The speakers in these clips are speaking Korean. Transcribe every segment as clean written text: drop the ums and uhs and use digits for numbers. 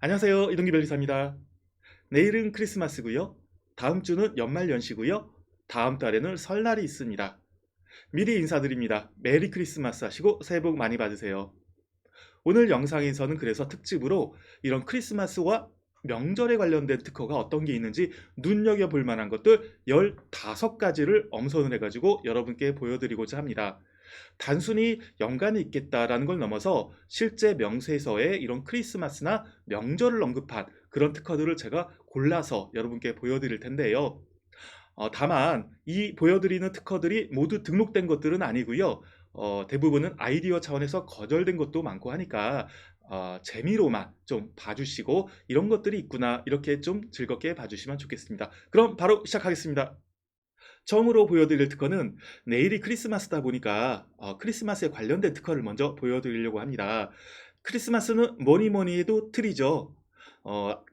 안녕하세요. 이동기 변리사입니다. 내일은 크리스마스고요. 다음 주는 연말연시고요. 다음 달에는 설날이 있습니다. 미리 인사드립니다. 메리 크리스마스 하시고 새해 복 많이 받으세요. 오늘 영상에서는 그래서 특집으로 이런 크리스마스와 명절에 관련된 특허가 어떤 게 있는지 눈여겨볼 만한 것들 15가지를 엄선을 해가지고 여러분께 보여드리고자 합니다. 단순히 연관이 있겠다라는 걸 넘어서 실제 명세서에 이런 크리스마스나 명절을 언급한 그런 특허들을 제가 골라서 여러분께 보여드릴 텐데요. 다만 이 보여드리는 특허들이 모두 등록된 것들은 아니고요. 대부분은 아이디어 차원에서 거절된 것도 많고 하니까 재미로만 좀 봐주시고 이런 것들이 있구나 이렇게 좀 즐겁게 봐주시면 좋겠습니다. 그럼 바로 시작하겠습니다. 처음으로 보여드릴 특허는 내일이 크리스마스다 보니까 크리스마스에 관련된 특허를 먼저 보여드리려고 합니다. 크리스마스는 뭐니 뭐니 해도 트리죠.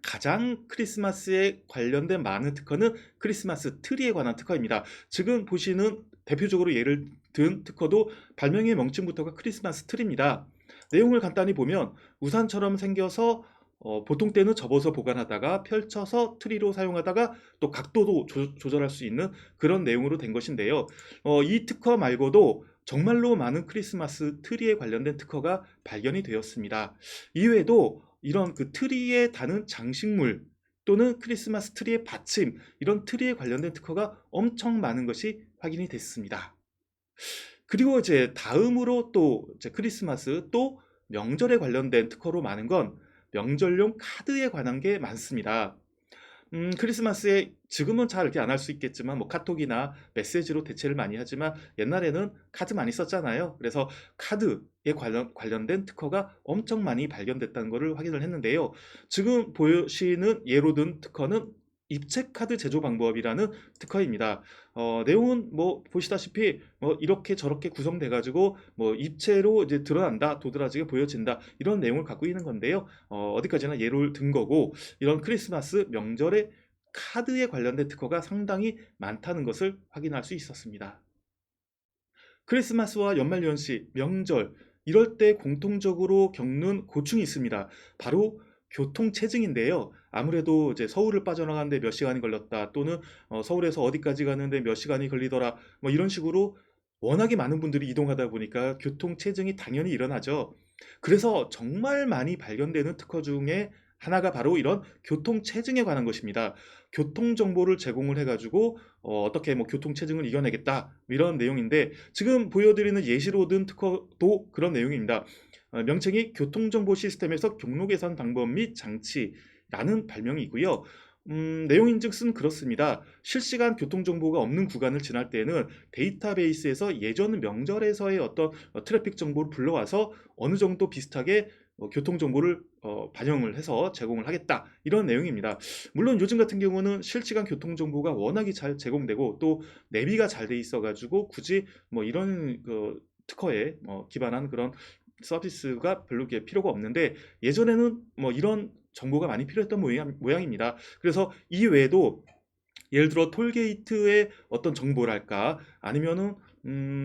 가장 크리스마스에 관련된 많은 특허는 크리스마스 트리에 관한 특허입니다. 지금 보시는 대표적으로 예를 든 특허도 발명의 명칭부터가 크리스마스 트리입니다. 내용을 간단히 보면 우산처럼 생겨서 보통 때는 접어서 보관하다가 펼쳐서 트리로 사용하다가 또 각도도 조절할 수 있는 그런 내용으로 된 것인데요. 이 특허 말고도 정말로 많은 크리스마스 트리에 관련된 특허가 발견이 되었습니다. 이외에도 이런 그 트리에 다는 장식물 또는 크리스마스 트리의 받침 이런 트리에 관련된 특허가 엄청 많은 것이 확인이 됐습니다. 그리고 이제 다음으로 또 이제 크리스마스 또 명절에 관련된 특허로 많은 건 명절용 카드에 관한 게 많습니다. 크리스마스에 지금은 잘 이렇게 안 할 수 있겠지만 뭐 카톡이나 메시지로 대체를 많이 하지만 옛날에는 카드 많이 썼잖아요. 그래서 카드에 관련된 특허가 엄청 많이 발견됐다는 것을 확인을 했는데요. 지금 보시는 예로 든 특허는 입체 카드 제조 방법이라는 특허입니다. 내용은 뭐 보시다시피 뭐 이렇게 저렇게 구성돼 가지고 뭐 입체로 이제 드러난다, 도드라지게 보여진다 이런 내용을 갖고 있는 건데요. 어디까지나 예를 든 거고 이런 크리스마스 명절에 카드에 관련된 특허가 상당히 많다는 것을 확인할 수 있었습니다. 크리스마스와 연말연시, 명절 이럴 때 공통적으로 겪는 고충이 있습니다. 바로 교통체증인데요. 아무래도 이제 서울을 빠져나가는데 몇 시간이 걸렸다 또는 서울에서 어디까지 가는데 몇 시간이 걸리더라 뭐 이런 식으로 워낙에 많은 분들이 이동하다 보니까 교통체증이 당연히 일어나죠. 그래서 정말 많이 발견되는 특허 중에 하나가 바로 이런 교통체증에 관한 것입니다. 교통정보를 제공을 해가지고 어떻게 뭐 교통체증을 이겨내겠다 이런 내용인데 지금 보여드리는 예시로 든 특허도 그런 내용입니다. 명칭이 교통정보 시스템에서 경로 계산 방법 및 장치라는 발명이 있고요. 내용인즉슨 그렇습니다. 실시간 교통정보가 없는 구간을 지날 때에는 데이터베이스에서 예전 명절에서의 어떤 트래픽 정보를 불러와서 어느 정도 비슷하게 교통정보를 반영을 해서 제공을 하겠다 이런 내용입니다. 물론 요즘 같은 경우는 실시간 교통정보가 워낙에 잘 제공되고 또 내비가 잘 돼 있어 가지고 굳이 뭐 이런 그 특허에 기반한 그런 서비스가 별로 이렇게 필요가 없는데 예전에는 뭐 이런 정보가 많이 필요했던 모양입니다. 그래서 이 외에도 예를 들어 톨게이트의 어떤 정보랄까 아니면은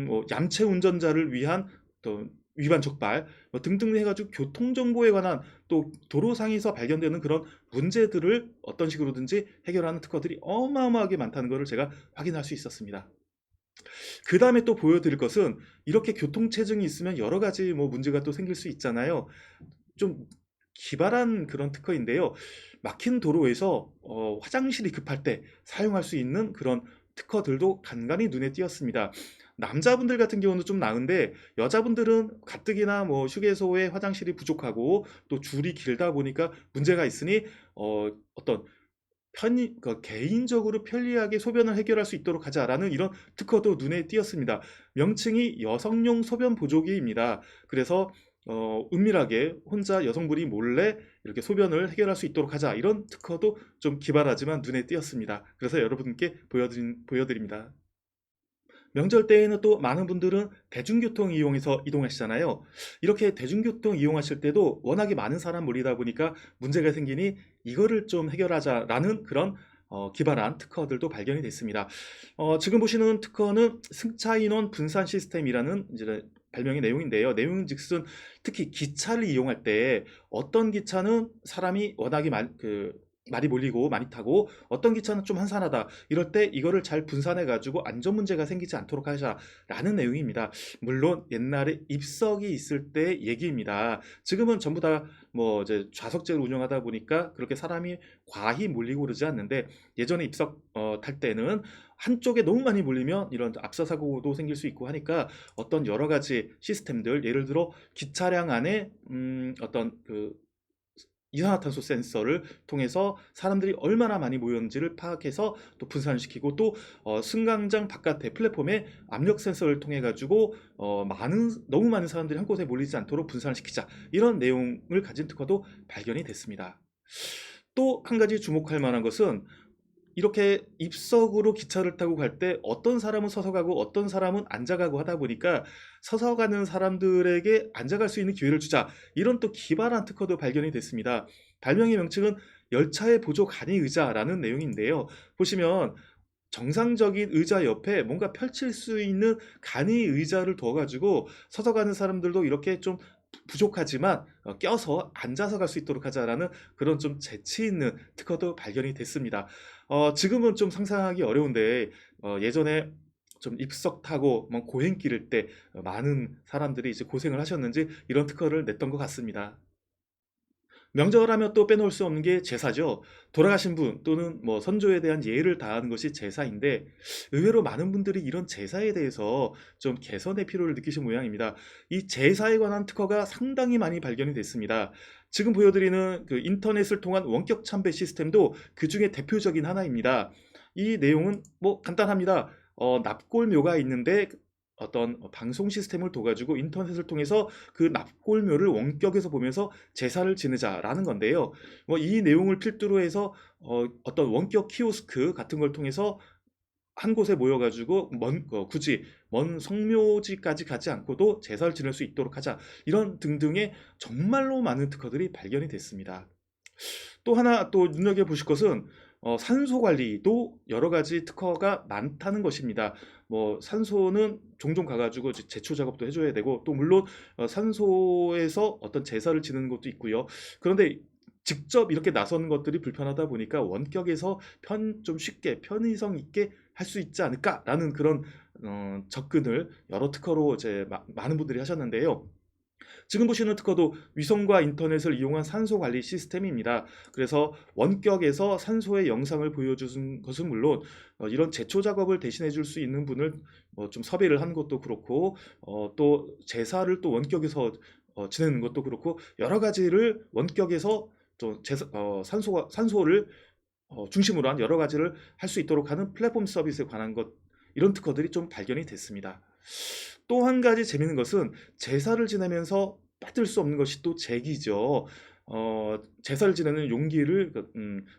뭐 얌체 운전자를 위한 또 위반 적발 뭐 등등 해가지고 교통 정보에 관한 또 도로상에서 발견되는 그런 문제들을 어떤 식으로든지 해결하는 특허들이 어마어마하게 많다는 것을 제가 확인할 수 있었습니다. 그 다음에 또 보여드릴 것은 이렇게 교통체증이 있으면 여러 가지 뭐 문제가 또 생길 수 있잖아요. 좀 기발한 그런 특허인데요. 막힌 도로에서 화장실이 급할 때 사용할 수 있는 그런 특허들도 간간히 눈에 띄었습니다. 남자분들 같은 경우는 좀 나은데 여자분들은 가뜩이나 뭐 휴게소에 화장실이 부족하고 또 줄이 길다 보니까 문제가 있으니 어떤 개인적으로 편리하게 소변을 해결할 수 있도록 하자라는 이런 특허도 눈에 띄었습니다. 명칭이 여성용 소변 보조기입니다. 그래서 은밀하게 혼자 여성분이 몰래 이렇게 소변을 해결할 수 있도록 하자 이런 특허도 좀 기발하지만 눈에 띄었습니다. 그래서 여러분께 보여드립니다. 명절 때에는 또 많은 분들은 대중교통 이용해서 이동하시잖아요. 이렇게 대중교통 이용하실 때도 워낙에 많은 사람 몰리다 보니까 문제가 생기니 이거를 좀 해결하자라는 그런 기반한 특허들도 발견이 됐습니다. 지금 보시는 특허는 승차인원 분산 시스템이라는 이제 발명의 내용인데요. 내용은즉슨 특히 기차를 이용할 때 어떤 기차는 사람이 워낙에 많이 몰리고 많이 타고 어떤 기차는 좀 한산하다 이럴 때 이거를 잘 분산해 가지고 안전 문제가 생기지 않도록 하자라는 내용입니다. 물론 옛날에 입석이 있을 때 얘기입니다. 지금은 전부 다 뭐 이제 좌석제를 운영하다 보니까 그렇게 사람이 과히 몰리고 그러지 않는데 예전에 입석 탈 때는 한쪽에 너무 많이 몰리면 이런 압사 사고도 생길 수 있고 하니까 어떤 여러 가지 시스템들 예를 들어 기차량 안에 어떤 이산화탄소 센서를 통해서 사람들이 얼마나 많이 모였는지를 파악해서 또 분산시키고 또 승강장 바깥에 플랫폼에 압력 센서를 통해 가지고 너무 많은 사람들이 한 곳에 몰리지 않도록 분산시키자 이런 내용을 가진 특허도 발견이 됐습니다. 또 한 가지 주목할 만한 것은 이렇게 입석으로 기차를 타고 갈 때 어떤 사람은 서서 가고 어떤 사람은 앉아 가고 하다 보니까 서서 가는 사람들에게 앉아 갈 수 있는 기회를 주자. 이런 또 기발한 특허도 발견이 됐습니다. 발명의 명칭은 열차의 보조 간이 의자라는 내용인데요. 보시면 정상적인 의자 옆에 뭔가 펼칠 수 있는 간이 의자를 둬 가지고 서서 가는 사람들도 이렇게 좀 부족하지만 껴서 앉아서 갈 수 있도록 하자라는 그런 좀 재치 있는 특허도 발견이 됐습니다. 지금은 좀 상상하기 어려운데 예전에 좀 입석 타고 뭐 고행길일 때 많은 사람들이 이제 고생을 하셨는지 이런 특허를 냈던 것 같습니다. 명절을 하면 또 빼놓을 수 없는 게 제사죠. 돌아가신 분 또는 뭐 선조에 대한 예를 다하는 것이 제사인데 의외로 많은 분들이 이런 제사에 대해서 좀 개선의 필요를 느끼신 모양입니다. 이 제사에 관한 특허가 상당히 많이 발견이 됐습니다. 지금 보여드리는 그 인터넷을 통한 원격 참배 시스템도 그 중에 대표적인 하나입니다. 이 내용은 뭐 간단합니다. 납골묘가 있는데 어떤 방송 시스템을 둬가지고 인터넷을 통해서 그 납골묘를 원격에서 보면서 제사를 지내자라는 건데요. 뭐 이 내용을 필두로 해서 어떤 원격 키오스크 같은 걸 통해서 한 곳에 모여가지고 굳이 먼 성묘지까지 가지 않고도 제사를 지낼 수 있도록 하자 이런 등등의 정말로 많은 특허들이 발견이 됐습니다. 또 하나 또 눈여겨보실 것은 산소 관리도 여러 가지 특허가 많다는 것입니다. 뭐 산소는 종종 가가지고 제초 작업도 해줘야 되고 또 물론 산소에서 어떤 제사를 지내는 것도 있고요. 그런데 직접 이렇게 나서는 것들이 불편하다 보니까 원격에서 좀 쉽게 편의성 있게 할 수 있지 않을까라는 그런 접근을 여러 특허로 이제 많은 분들이 하셨는데요. 지금 보시는 특허도 위성과 인터넷을 이용한 산소 관리 시스템입니다. 그래서 원격에서 산소의 영상을 보여주는 것은 물론 이런 제초 작업을 대신해 줄 수 있는 분을 좀 섭외를 한 것도 그렇고 또 제사를 또 원격에서 지내는 것도 그렇고 여러 가지를 원격에서 좀 산소를 중심으로 한 여러 가지를 할 수 있도록 하는 플랫폼 서비스에 관한 것 이런 특허들이 좀 발견이 됐습니다. 또 한 가지 재미있는 것은 제사를 지내면서 빠질 수 없는 것이 또 제기죠. 제사를 지내는 용기를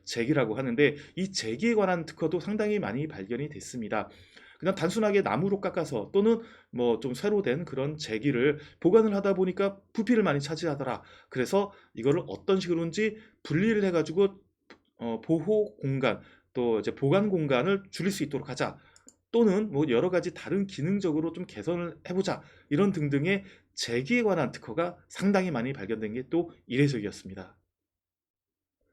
제기라고 하는데 이 제기에 관한 특허도 상당히 많이 발견이 됐습니다. 그냥 단순하게 나무로 깎아서 또는 뭐 좀 쇠로 된 그런 제기를 보관을 하다 보니까 부피를 많이 차지하더라. 그래서 이거를 어떤 식으로인지 분리를 해가지고 보호 공간 또 이제 보관 공간을 줄일 수 있도록 하자. 또는 뭐 여러 가지 다른 기능적으로 좀 개선을 해보자 이런 등등의 재기에 관한 특허가 상당히 많이 발견된 게 또 이례적이었습니다.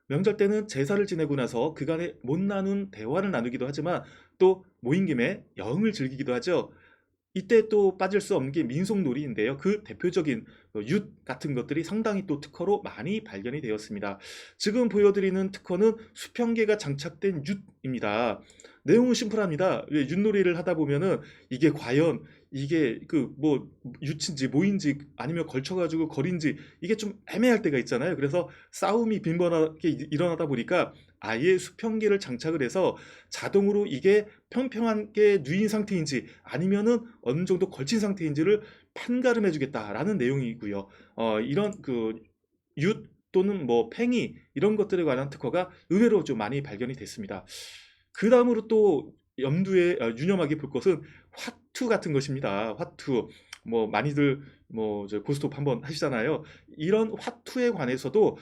명절 때는 제사를 지내고 나서 그간에 못 나눈 대화를 나누기도 하지만 또 모인 김에 여흥을 즐기기도 하죠. 이때 또 빠질 수 없는 게 민속놀이인데요. 그 대표적인 윷 같은 것들이 상당히 또 특허로 많이 발견이 되었습니다. 지금 보여드리는 특허는 수평계가 장착된 윷입니다. 내용은 심플합니다. 윷놀이를 하다 보면은 이게 과연 이게 그 뭐 윷인지 뭐인지 아니면 걸쳐가지고 거린지 이게 좀 애매할 때가 있잖아요. 그래서 싸움이 빈번하게 일어나다 보니까 아예 수평계를 장착을 해서 자동으로 이게 평평하게 누인 상태인지 아니면은 어느 정도 걸친 상태인지를 판가름해 주겠다라는 내용이고요. 이런 윷 또는 뭐 팽이 이런 것들에 관한 특허가 의외로 좀 많이 발견이 됐습니다. 그 다음으로 또 유념하게 볼 것은 화투 같은 것입니다. 화투. 뭐 많이들 뭐 이제 고스톱 한번 하시잖아요. 이런 화투에 관해서도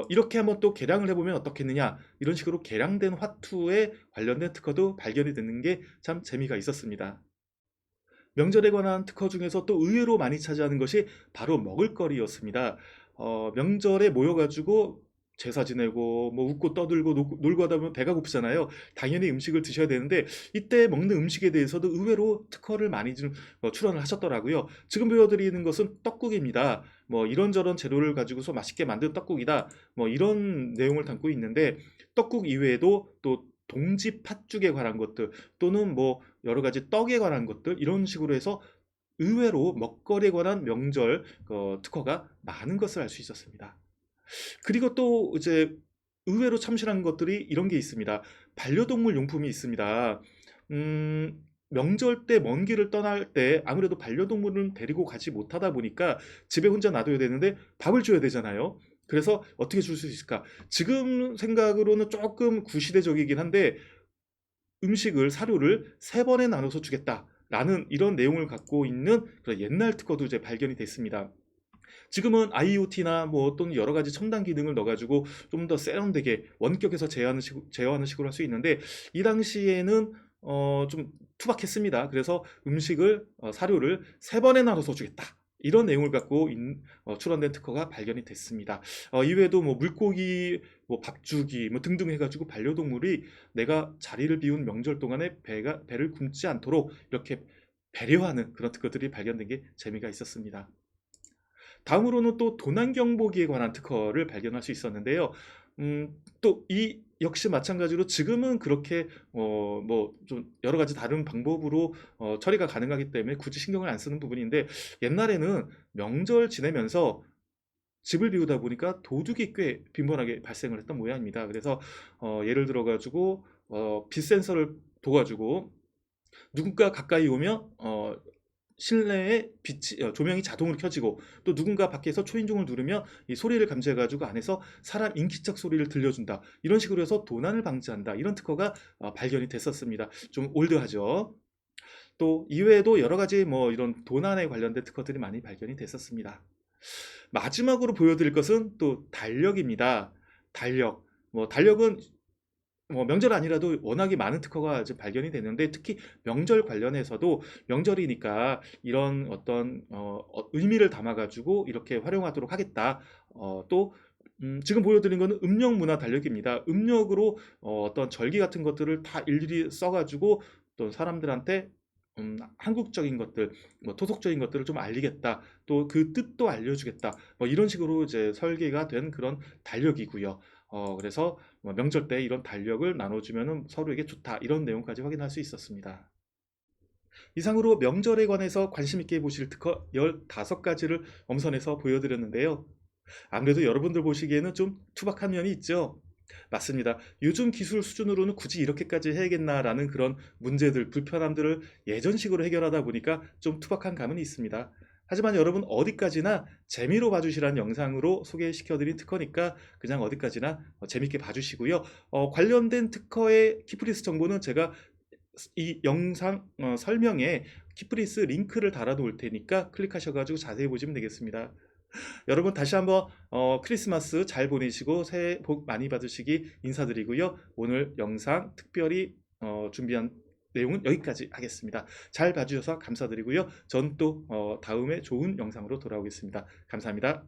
이렇게 한번 또 개량을 해보면 어떻겠느냐 이런 식으로 개량된 화투에 관련된 특허도 발견이 되는 게 참 재미가 있었습니다. 명절에 관한 특허 중에서 또 의외로 많이 차지하는 것이 바로 먹을거리였습니다. 명절에 모여가지고 제사 지내고 뭐 웃고 떠들고 놀고 하다 보면 배가 고프잖아요. 당연히 음식을 드셔야 되는데 이때 먹는 음식에 대해서도 의외로 특허를 많이 좀 출원을 하셨더라고요. 지금 보여드리는 것은 떡국입니다. 뭐 이런저런 재료를 가지고서 맛있게 만든 떡국이다. 뭐 이런 내용을 담고 있는데 떡국 이외에도 또 동지 팥죽에 관한 것들 또는 뭐 여러 가지 떡에 관한 것들 이런 식으로 해서 의외로 먹거리에 관한 명절 특허가 많은 것을 알 수 있었습니다. 그리고 또 이제 의외로 참신한 것들이 이런 게 있습니다. 반려동물 용품이 있습니다. 명절 때 먼 길을 떠날 때 아무래도 반려동물은 데리고 가지 못하다 보니까 집에 혼자 놔둬야 되는데 밥을 줘야 되잖아요. 그래서 어떻게 줄 수 있을까? 지금 생각으로는 조금 구시대적이긴 한데 음식을 사료를 세 번에 나눠서 주겠다라는 이런 내용을 갖고 있는 그런 옛날 특허도 이제 발견이 됐습니다. 지금은 IoT나 뭐 또는 여러 가지 첨단 기능을 넣어가지고 좀 더 세련되게 원격에서 제어하는 식으로 할 수 있는데 이 당시에는 좀 투박했습니다. 그래서 음식을 사료를 세 번에 나눠서 주겠다. 이런 내용을 갖고 출원된 특허가 발견이 됐습니다. 이외에도 뭐 물고기, 뭐 밥주기, 뭐 등등 해가지고 반려동물이 내가 자리를 비운 명절 동안에 배를 굶지 않도록 이렇게 배려하는 그런 특허들이 발견된 게 재미가 있었습니다. 다음으로는 또 도난경보기에 관한 특허를 발견할 수 있었는데요. 또 이 역시 마찬가지로 지금은 그렇게 뭐 좀 여러 가지 다른 방법으로 처리가 가능하기 때문에 굳이 신경을 안 쓰는 부분인데 옛날에는 명절 지내면서 집을 비우다 보니까 도둑이 꽤 빈번하게 발생을 했던 모양입니다. 그래서 예를 들어 가지고 빛 센서를 둬가지고 누군가 가까이 오면 실내에 빛이 조명이 자동으로 켜지고 또 누군가 밖에서 초인종을 누르면 이 소리를 감지해 가지고 안에서 사람 인기척 소리를 들려준다. 이런 식으로 해서 도난을 방지한다. 이런 특허가 발견이 됐었습니다. 좀 올드하죠. 또 이외에도 여러 가지 뭐 이런 도난에 관련된 특허들이 많이 발견이 됐었습니다. 마지막으로 보여드릴 것은 또 달력입니다. 달력. 뭐 달력은 명절 아니라도 워낙에 많은 특허가 이제 발견이 되는데 특히 명절 관련해서도 명절이니까 이런 어떤 의미를 담아가지고 이렇게 활용하도록 하겠다. 또 지금 보여드린 거는 음력 문화 달력입니다. 음력으로 어떤 절기 같은 것들을 다 일일이 써가지고 또 사람들한테 한국적인 것들, 뭐 토속적인 것들을 좀 알리겠다. 또 그 뜻도 알려주겠다. 뭐 이런 식으로 이제 설계가 된 그런 달력이고요. 그래서 뭐 명절 때 이런 달력을 나눠주면 서로에게 좋다. 이런 내용까지 확인할 수 있었습니다. 이상으로 명절에 관해서 관심 있게 보실 특허 15가지를 엄선해서 보여드렸는데요. 아무래도 여러분들 보시기에는 좀 투박한 면이 있죠. 맞습니다. 요즘 기술 수준으로는 굳이 이렇게까지 해야겠나라는 그런 문제들, 불편함들을 예전식으로 해결하다 보니까 좀 투박한 감은 있습니다. 하지만 여러분 어디까지나 재미로 봐주시라는 영상으로 소개시켜드린 특허니까 그냥 어디까지나 재밌게 봐주시고요. 관련된 특허의 키프리스 정보는 제가 이 영상 설명에 키프리스 링크를 달아놓을 테니까 클릭하셔가지고 자세히 보시면 되겠습니다. 여러분 다시 한번 크리스마스 잘 보내시고 새해 복 많이 받으시기 인사드리고요. 오늘 영상 특별히 준비한 내용은 여기까지 하겠습니다. 잘 봐주셔서 감사드리고요. 전 또 다음에 좋은 영상으로 돌아오겠습니다. 감사합니다.